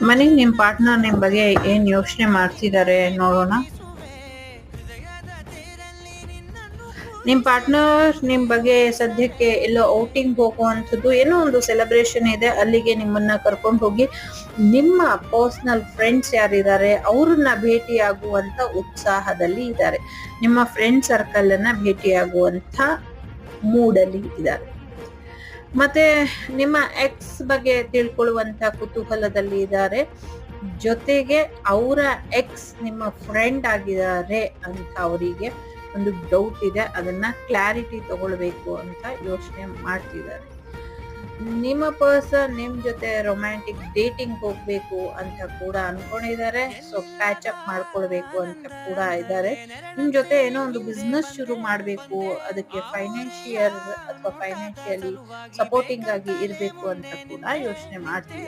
ಮನೆಗ್ ನಿಮ್ ಪಾರ್ಟ್ನರ್ ನಿಮ್ ಬಗ್ಗೆ ಏನ್ ಯೋಚನೆ ಮಾಡ್ತಿದ್ದಾರೆ ನೋಡೋಣ. ನಿಮ್ ಪಾರ್ಟ್ನರ್ ನಿಮ್ ಬಗ್ಗೆ ಸದ್ಯಕ್ಕೆ ಎಲ್ಲೋ ಔಟಿಂಗ್ ಹೋಗುವಂಥದ್ದು, ಏನೋ ಒಂದು ಸೆಲೆಬ್ರೇಷನ್ ಇದೆ, ಅಲ್ಲಿಗೆ ನಿಮ್ಮನ್ನ ಕರ್ಕೊಂಡು ಹೋಗಿ ನಿಮ್ಮ ಪರ್ಸನಲ್ ಫ್ರೆಂಡ್ಸ್ ಯಾರಿದ್ದಾರೆ ಅವ್ರನ್ನ ಭೇಟಿಯಾಗುವಂತ ಉತ್ಸಾಹದಲ್ಲಿ ಇದ್ದಾರೆ. ನಿಮ್ಮ ಫ್ರೆಂಡ್ ಸರ್ಕಲ್ ಅನ್ನ ಭೇಟಿಯಾಗುವಂತ ಮೂಡಲ್ಲಿ ಇದ್ದಾರೆ. ಮತ್ತೆ ನಿಮ್ಮ ಎಕ್ಸ್ ಬಗ್ಗೆ ತಿಳ್ಕೊಳ್ಳುವಂತ ಕುತೂಹಲದಲ್ಲಿ ಇದ್ದಾರೆ. ಜೊತೆಗೆ ಅವರ ಎಕ್ಸ್ ನಿಮ್ಮ ಫ್ರೆಂಡ್ ಆಗಿದ್ದಾರೆ ಅಂತ ಅವರಿಗೆ ಒಂದು ಡೌಟ್ ಇದೆ. ಅದನ್ನ ಕ್ಲಾರಿಟಿ ತಗೊಳ್ಬೇಕು ಅಂತ ಯೋಚನೆ ಮಾಡ್ತಿದ್ದಾರೆ. ನಿಮ್ಮ ಪರ್ಸನ್ ನಿಮ್ ಜೊತೆ ರೊಮ್ಯಾಂಟಿಕ್ ಡೇಟಿಂಗ್ ಹೋಗ್ಬೇಕು ಅಂತ ಕೂಡ ಅನ್ಕೊಂಡಿದ್ದಾರೆ. ಸೊ ಪ್ಯಾಚ್ ಅಪ್ ಮಾಡ್ಕೊಳ್ಬೇಕು ಅಂತ ಕೂಡ ಇದ್ದಾರೆ. ನಿಮ್ ಜೊತೆ ಏನೋ ಒಂದು ಬಿಸ್ನೆಸ್ ಶುರು ಮಾಡ್ಬೇಕು, ಅದಕ್ಕೆ ಫೈನಾನ್ಷಿಯಲಿ ಸಪೋರ್ಟಿಂಗ್ ಆಗಿ ಇರ್ಬೇಕು ಅಂತ ಕೂಡ ಯೋಚನೆ ಮಾಡ್ತಿದ್ದಾರೆ.